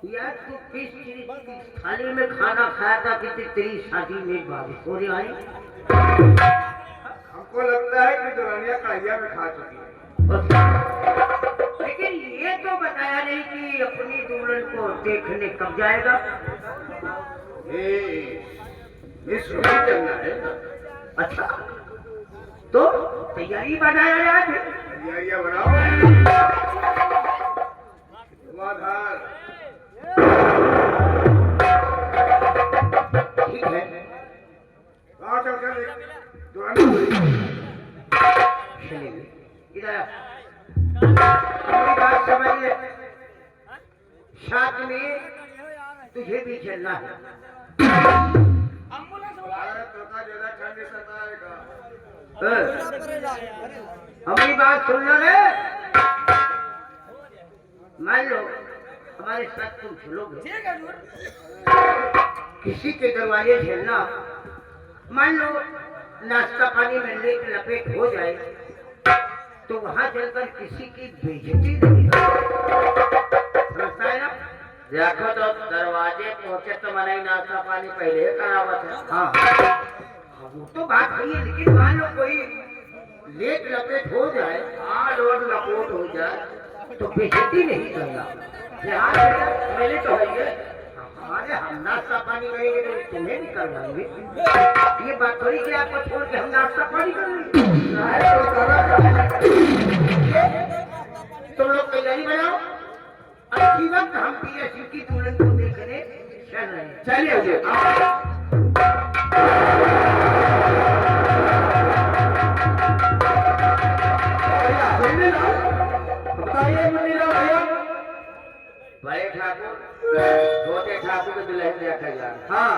यार तू किस थाली में खाना खाया था कि तेरी शादी में बारिश हो रही आई? हमको लगता है कि दुल्हनिया कढ़ैया में खा चुकी है। लेकिन ये तो बताया नहीं कि अपनी दुल्हन को देखने कब जाएगा। चलना है। अच्छा तो तैयारी बनाया जाए। तैयारियां बनाओ। ठीक है चल कर इधर बात समझ। साथ में तुझे भी चलना है। हमारी बात सुन लो रे। मान लो हमारे साथ तुम चलोगे, किसी के दरवाजे झेलना, मान लो नाश्ता पानी में लेट लपेट हो जाए तो वहां चलकर किसी की बेइज्जती नहीं। समझता है ना? देखो तो दरवाजे पहुंचे तो मना ही नाश्ता पानी पहले करावत है। हाँ वो तो बात सही है, लेकिन मान लो कोई लेट लपेट हो जाए, हाँ लोट लपोट हो जाए तो बेइज्जती नहीं करना। मेरे तो है ये। हमारे हम नाश्ता पानी करेंगे तो तुम्हें भी करवाएंगे। ये बात थोड़ी कि आपको छोड़ के हम नाश्ता पानी करेंगे। तुम लोग तैयारी बनाओ। अच्छी वक्त हम पीएसयू की दुल्हन को देखने चल रहे हैं। चलिए बताइए मुन्नीलाल भैया। बड़े ठाकुर छोटे ठाकुर के दुल्हन देखा जाए। हाँ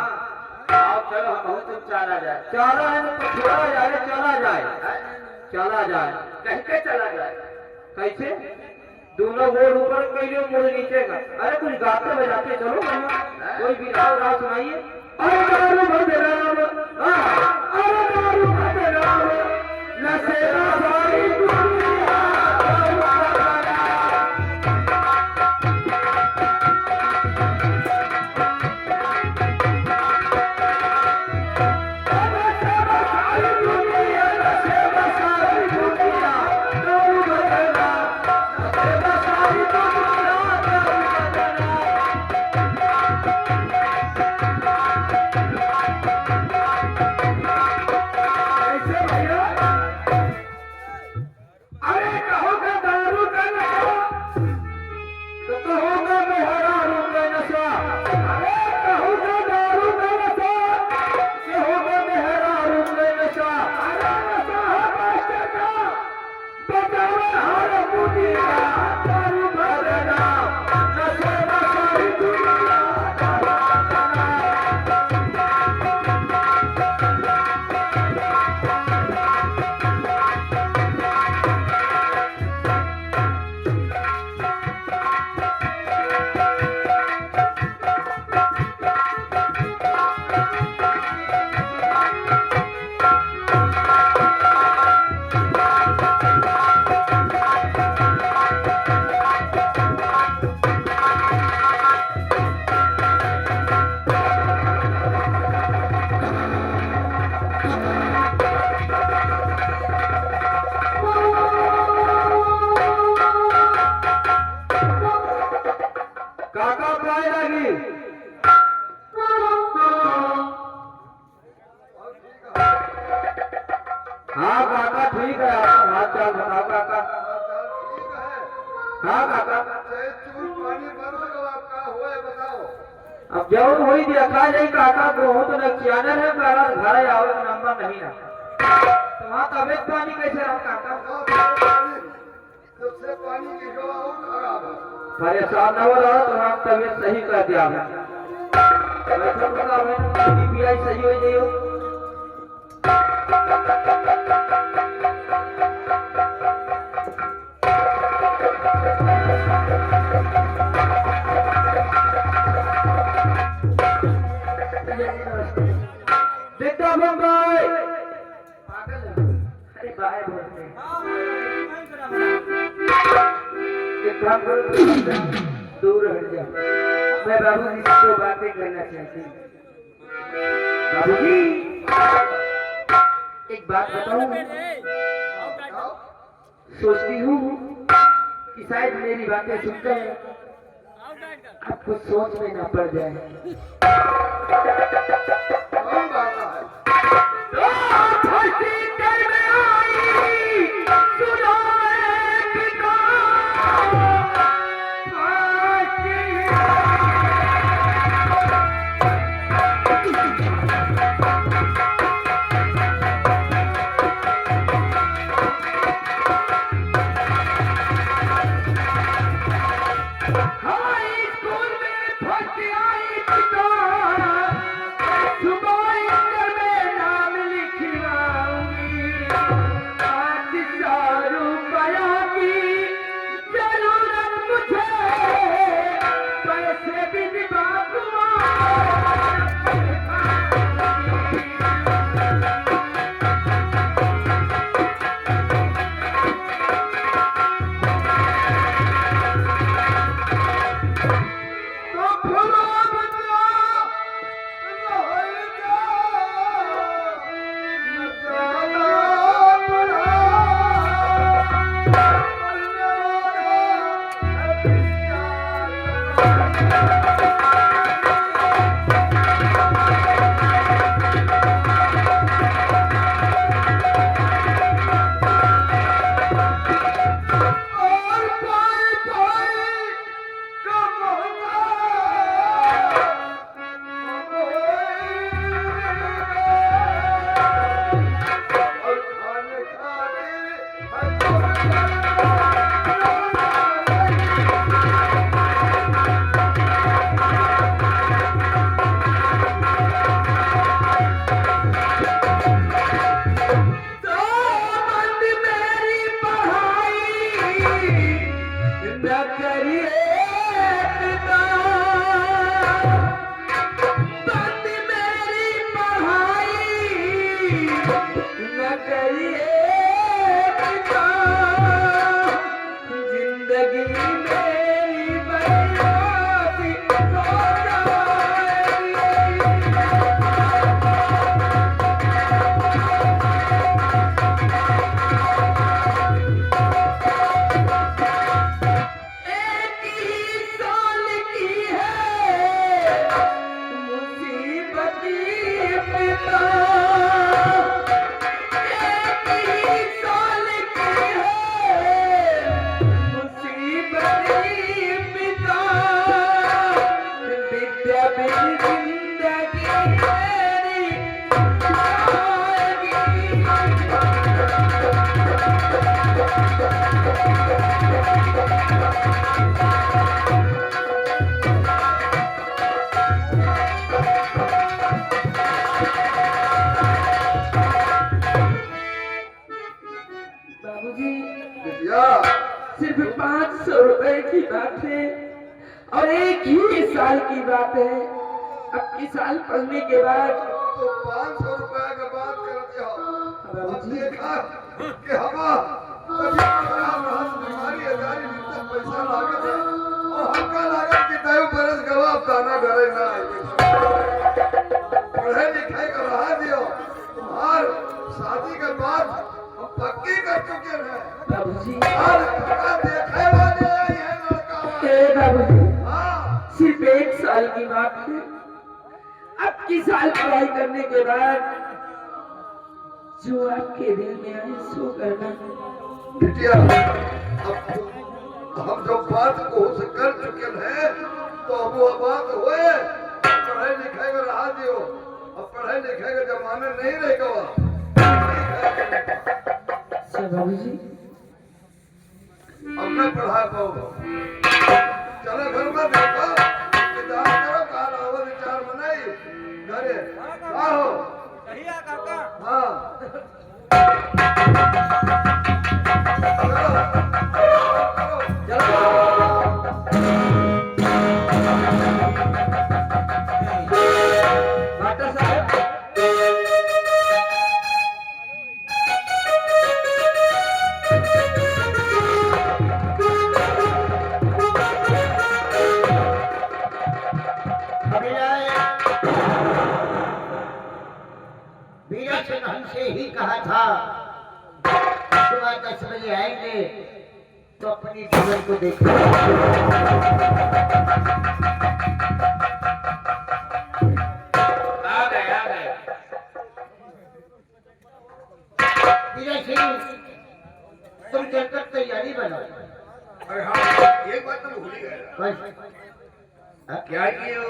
आओ चलो हम बहुत तुम चला जाए। चला है तो छोड़ा जाए, चला जाए, चला जाए। कहीं के चला जाए? कैसे? दोनों गोड़ ऊपर कैलियो मुड़ नीचे का। अरे कुछ गाते बजाते चलो भैया, कोई भी राव सुनाइए। अरे दारू भर राम, अरे दारू भर राम, नशेरा सारी दुनिया। हाँ काका ठीक है, आप हाथ चाल बताओ काका। हाँ काका अब जब वही देखा जाए काका बहुत नक्सियानर है, मेरा घर आओ नंबर नहीं रहा तो वहाँ तबियत पानी कैसे रहा काका? परेशान न हो रहा तो हम तबियत सही कर दिया बीपीआई सही हो जाइयो। दिखता बम्बई। पागल है। अरे बाय बोलते हैं। एक काम करो, दूर हट जाओ। मैं बाबूजी से दो बातें करना चाहती हूँ। बाबूजी, एक बात बताऊं? सोचती हूँ कि शायद मेरी बातें सुनकर आपको सोच में ना पड़ जाए। कौन बात है? बाबूजी, बिटिया, सिर्फ 500 रुपए की बात है और एक ही साल की बात है। अब इस साल पढ़ने के बाद तो 500 रुपया का बात करते हो। अब देखा कि हवा कभी हमारी हजारी जितना पैसा लागत है और हमका लागत कि 10 बरस गवाह दाना घरे ना पढ़े लिखे का रहा दियो। तुम्हार शादी के बाद हम पक्की कर चुके हैं। बाबूजी, और पक्का देखे वाले ये लड़का। ए बाबूजी, हाँ, सिर्फ एक साल की बात है। अब की साल पढ़ाई करने के बाद जो आपके दिल में आए सो करना। बिटिया, अब हम जो बात को कर चुके हैं तो अब वो बात हुए। पढ़े लिखे का रहा दियो। अब पढ़े लिखे का जमाना नहीं रहेगा। अच्छा बाबूजी, अब मैं पढ़ा पाऊँ। चलो घर में देखो इंतजार करो, काल आओ विचार बनाई घरे का हो। हाँ, डॉक्टर साहब, बीरा सिंह हमसे ही कहा था सुबह 10 बजे आएंगे तो अपनी जीवन को देखो। आ गए बीरा सिंह तुम चलकर तैयारी बनाओ। अरे हाँ, एक बात तो भूल ही गया। बस क्या कि वो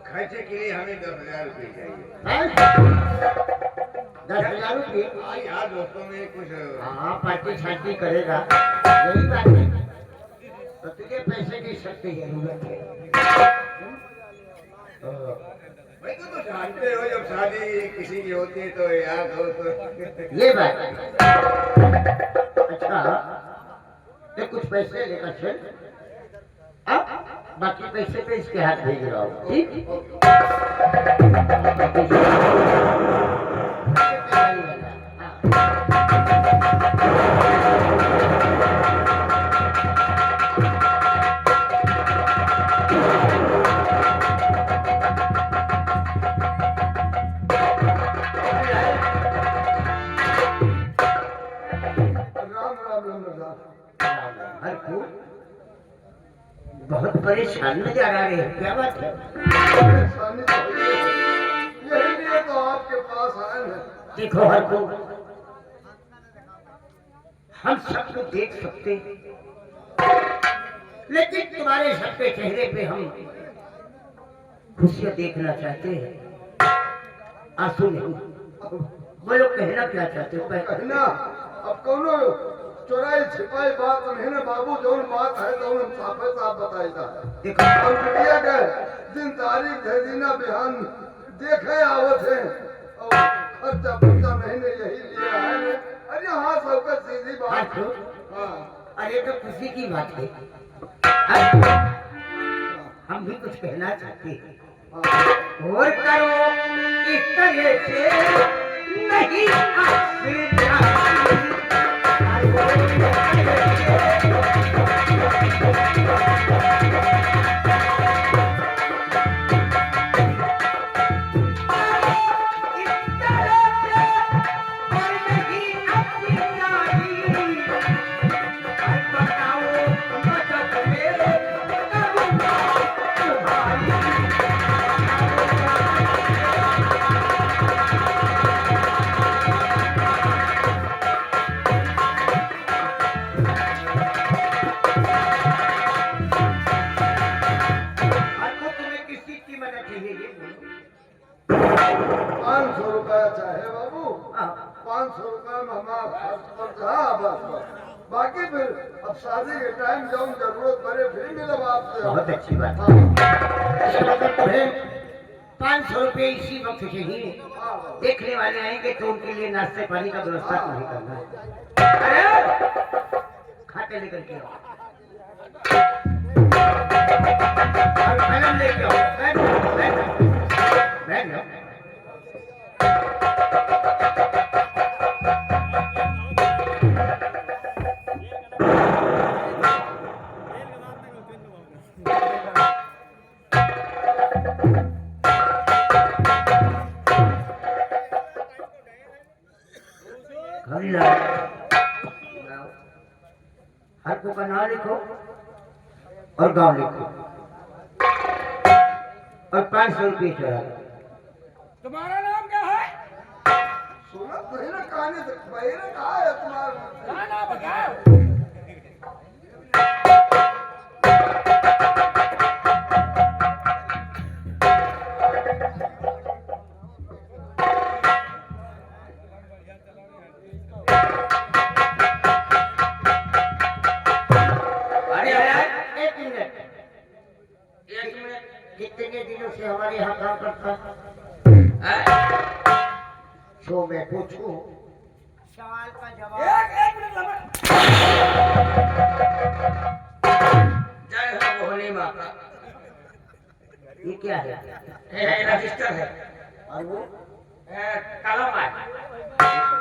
खर्चे के लिए हमें 10,000 रुपये चाहिए। 10,000 रुपये। हाँ यार, दोस्तों में कुछ हाँ पार्टी शार्टी करेगा, यही बात है। तो तुझे पैसे की सख्त जरूरत है। भाई तो जानते हो जब शादी किसी की होती है तो यार दोस्त ये बात है। अच्छा तो कुछ पैसे लेकर चल, अब बाकी पैसे पे इसके हाथ भेज रहा हूँ, ठीक? तैयारी वाला, हाँ। राम राम राम राम। हर को बहुत परेशान नजर आ रहे हैं, क्या बात है? परेशानी तो हुई है। यही लिए तो आपके पास आए हैं। देखो हर को हम सबको देख सकते हैं, लेकिन तुम्हारे सबके चेहरे पे हम खुशियां देखना चाहते हैं, आंसू नहीं। बोलो कहना क्या चाहते हो? कहना अब कौनो चोराई छिपाई बात नहीं ना बाबू, जौन बात है तो हम साफे साफ बताई था। देखो और बिटिया के दिन तारीख है दीना बिहान देखे आवत है और खर्चा बर्चा नहीं ने यही लिए आए ने। अरे हाँ सबका सीधी बात। हर को हाँ अरे तो खुशी की बात है, हाँ? हम भी कुछ कहना चाहते हैं। हाँ। और करो इस तरह से नहीं चाहे बाबू 500 रुपए में हमारा खर्च पर था बस बस। बाकी फिर अब शादी के टाइम जब जरूरत पड़े फिर मिलब आपसे। बहुत अच्छी बात हाँ। इसका मतलब तुम्हें 500 रुपये इसी वक्त चाहिए। हाँ। देखने वाले आएंगे तो उनके लिए नाश्ते पानी का व्यवस्था तुम्हें करना है। अरे खाते लेकर के आओ और कलम लेके आओ। बैठ जाओ। हर को का नाम लिखो और गांव लिखो और 500 रुपये चढ़ा। तुम्हारा नाम क्या है? सुना बहना कहानी से बहना कहा है तुम्हारा? क्या नाम बताओ? कितने दिनों से हमारे यहाँ काम करता तो मैं पूछूं सवाल का जवाब। एक मिनट जय हो भोली माता। ये क्या है? ये रजिस्टर है और वो कलम है।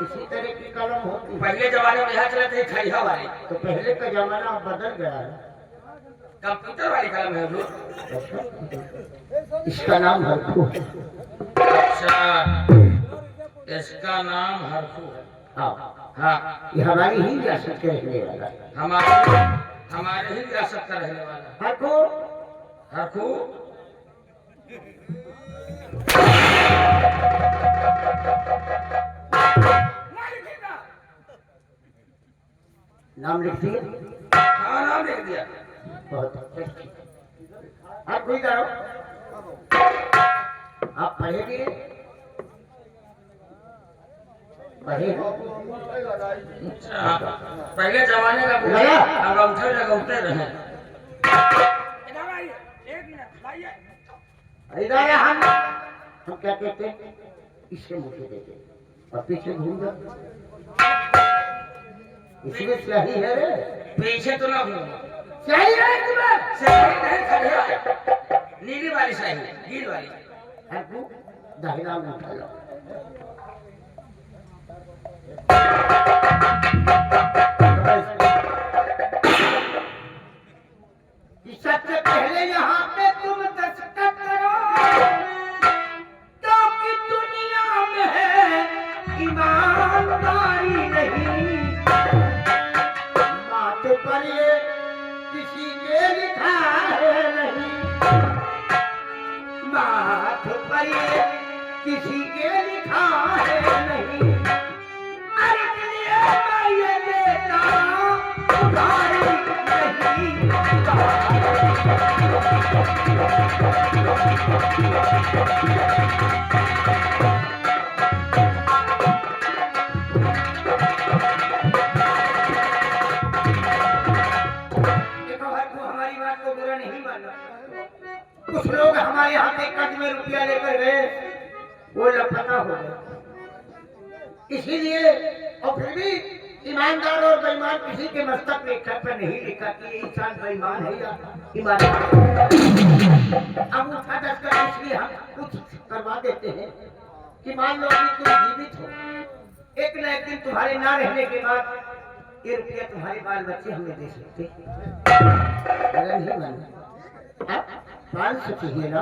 इसी तरह की कलम होती है। पहले जमाने में यहाँ चले थे खड़िया वाली, तो पहले का जमाना अब बदल गया है। कंप्यूटर वाली कलम है हुजूर। इसका नाम हरकू। अच्छा इसका नाम हरखू है। हाँ, हाँ, ये हमारी ही रियासत के रहने वाला है। हमारे ही रियासत का रहने वाला हर को हरखू। नाम लिख दिए। हाँ, नाम लिख दिया। बहुत अच्छा। आप कोई करो, आप पढ़ेंगे, पढ़े अच्छा, पहले जमाने का लगा? अंगूठे लगौते रहे। इधर हम क्या कहते हैं, इसे मुझे देते और पीछे घूम जाओ, इसमें सही है रे, पीछे तो ना घूमो। सही है तुम्हें, सही नहीं, खड़े है। नीली वाली सही है, नीली वाली। हर को दाहिना उठा लो। सबसे पहले यहाँ पे तुम दस्तखत करो, क्योंकि दुनिया में है ईमानदारी नहीं, माथे पर ये किसी के लिखा है नहीं, माथे पर ये किसी के लिखा है नहीं, अरे इसलिए मैं ये देता उधारी नहीं। हमारी बात को बुरा नहीं माना। कुछ लोग हमारे यहाँ से कर्ज में रुपया लेकर गए, वो लापता हो गए। इसीलिए और फिर भी ईमानदार और बेईमान किसी के मस्तक में खत पर नहीं लिखा कि ये इंसान बेईमान है या ईमानदार। अब उठा दस्तर इसलिए हम कुछ करवा देते हैं कि मान लो अभी तुम जीवित हो, एक न एक दिन तुम्हारे ना रहने के बाद ये रुपया तुम्हारे बाल बच्चे हमें दे सकते। अगर नहीं माना 500 चाहिए ना,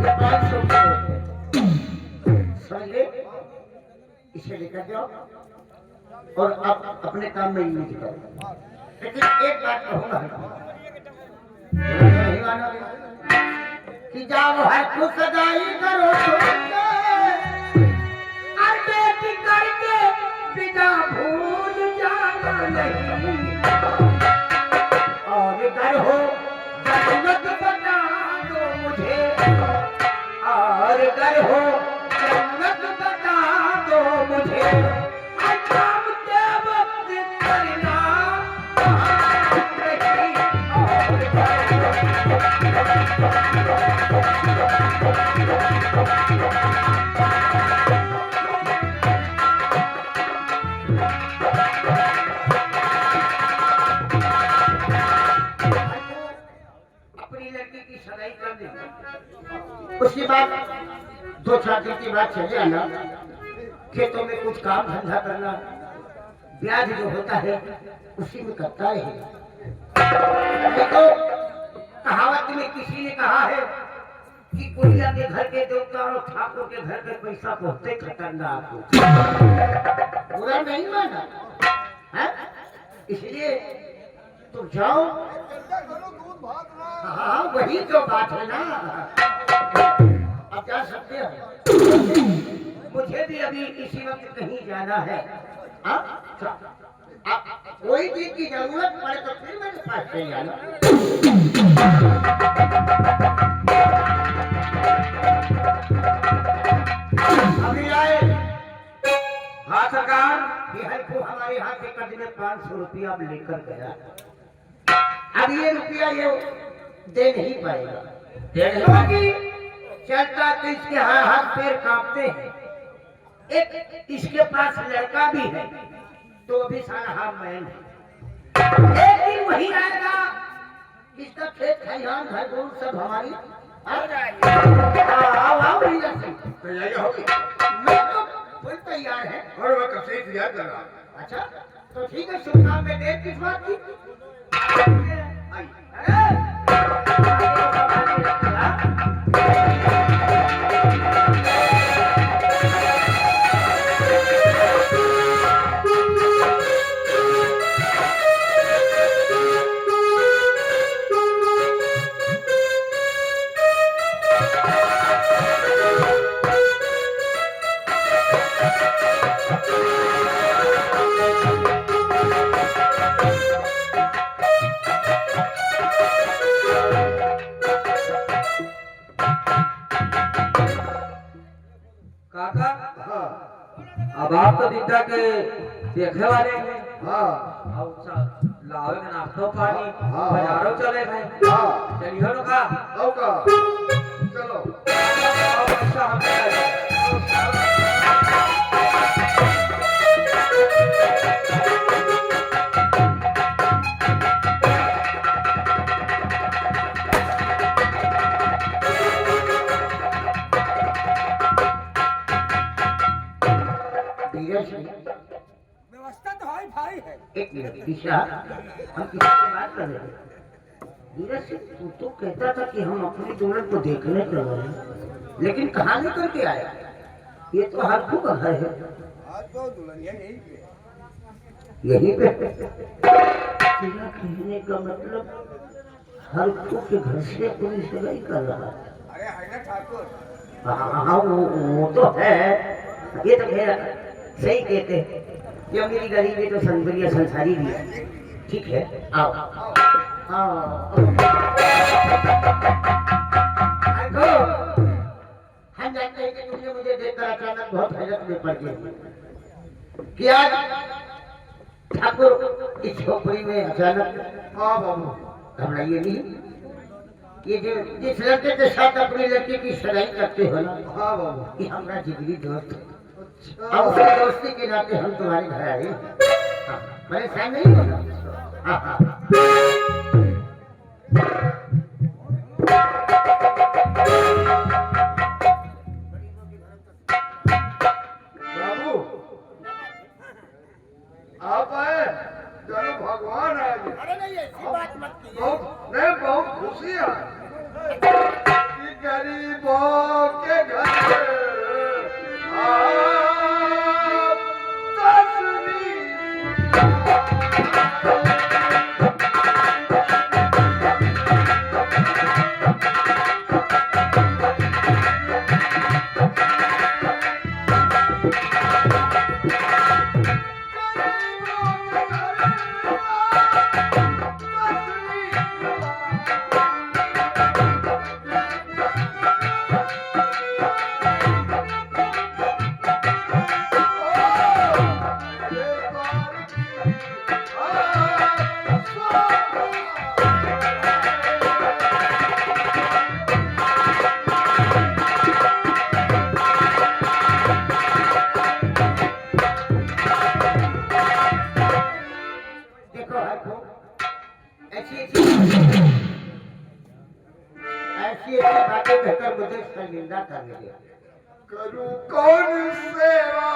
ये 500 समझे, इसे लेकर जाओ और आप अपने काम में यूज करो। लेकिन एक बात कहूंगा, नहीं मानोगे कि जाओ है खुद सगाई करो और बेटी करके बिना भूल जाना नहीं, और डर हो जन्नत बता दो मुझे, और डर हो जन्नत बता दो मुझे, काम के वक्त करना नहीं, अपनी लड़की की सगाई कर देंगे, उसके बाद 2-4 दिन के बाद चले आना, खेतों में कुछ काम धंधा करना, ब्याज जो होता है उसी में करता है। देखो कहावत में किसी ने कहा है कि कुलिया के घर के देवता और ठाकुर के घर पे पैसा पहुंचते खतरनाक हो। बुरा नहीं माना है, इसलिए तुम जाओ। हाँ वही तो बात है ना, अब जा सकते हो। मुझे भी अभी इसी वक्त कहीं जाना है। कोई चीज की जरूरत पड़े तो फिर मेरे पास चले आना। अभी आए। हाँ सरकार। बिहार को हमारे हाथ से कर्ज में 500 रुपया अब लेकर गया। अब ये रुपया ये दे नहीं पाएगा, क्योंकि चलता तो इसके हाथ पैर कांपते हैं। एक इसके पास लड़का भी है तो अभी सारा हाथ मैन है। एक दिन वही आएगा, इसका खेत खलिहान घर दूर सब हमारी आओ तैयारी होगी मैं तो फुल तैयार है। और वह कब से इंतजार कर रहा है। अच्छा तो ठीक है, शुभ काम में देर किस बात की? आई। अरे तो दीदा के देखे वाले हैं हाँ और लावे के नाश्तो पानी हाँ। बाजारों चले गए हाँ चलिए लो का अब का चलो अब अच्छा हम धीरज सिंह, व्यवस्था तो हाई फाई है। एक मिनट दिशा, हम किसी से बात कर रहे थे। धीरज सिंह, तू तो कहता था कि हम अपनी दुल्हन को देखने चल रहे हैं, लेकिन कहाँ लेकर के आया? ये तो हर को घर है। आज तो दुल्हनिया यही पे। यहीं पे तेरा कहने का मतलब हर को के घर से पुलिस सगाई कर रहा है। अरे है ना ठाकुर। हाँ वो तो है। ये तो खैर सही कहते हैं कि मेरी गरीबी तो संतरिया संसारी भी है। ठीक है, आओ आओ। हम जानते हैं कि तुमने मुझे देखकर अचानक बहुत हैरत में पड़ गई कि आज ठाकुर इस झोपड़ी में अचानक। हाँ बाबू घबराइए नहीं। ये जो जिस लड़के के साथ अपनी लड़की की सगाई करते हो ना, हाँ बाबू ये हमारा जिगरी दोस्त है। अच्छा अब उसी दोस्ती के नाते हम तुम्हारे घर आए हैं। हाँ, परेशान नहीं होना। हाँ हाँ बाबू आप आए चलो भगवान आ गए अरे नहीं ऐसी बात मत कीजिए। बहुत नहीं बहुत खुशी है कि गरीबों के घर आप देखो हरखो, ऐसी बातें कहकर मुझे शर्मिंदा कर रही है। करूं कौन सेवा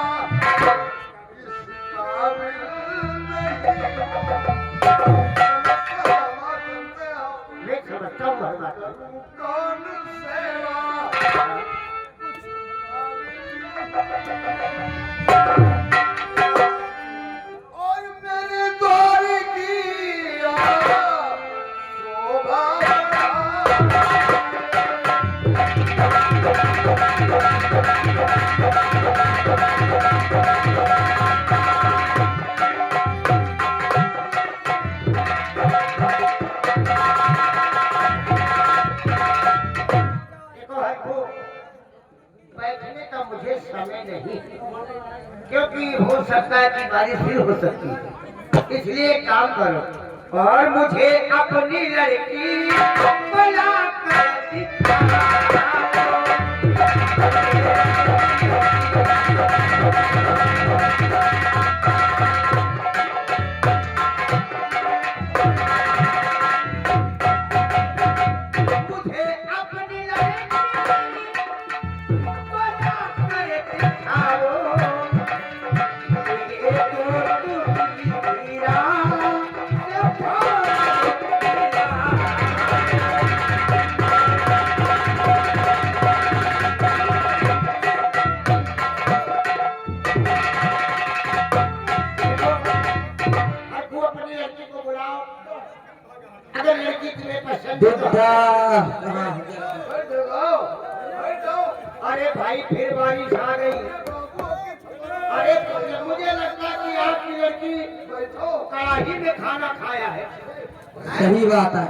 इस काबिल नहीं मैं समझता हूँ हर बात। करूं कौन सेवा और मेरे द्वार की शोभा देखो हरखो, बैठने का मुझे समय नहीं, क्योंकि हो सकता है कि बारिश भी हो सकती है। इसलिए एक काम करो और मुझे अपनी लड़की बुला कर दिखाओ। मुझे अपनी लड़की बुला कर दिखाओ। ये तो तुम्हारी रात से अपनी लड़की को बुलाओ। अगर लड़की तुम्हें पसंद है तो बैठ जाओ अरे भाई फिर बारिश आ गई। अरे तो मुझे लगता है कि आपकी लड़की बैठो कड़ाही में खाना खाया है। सही बात है।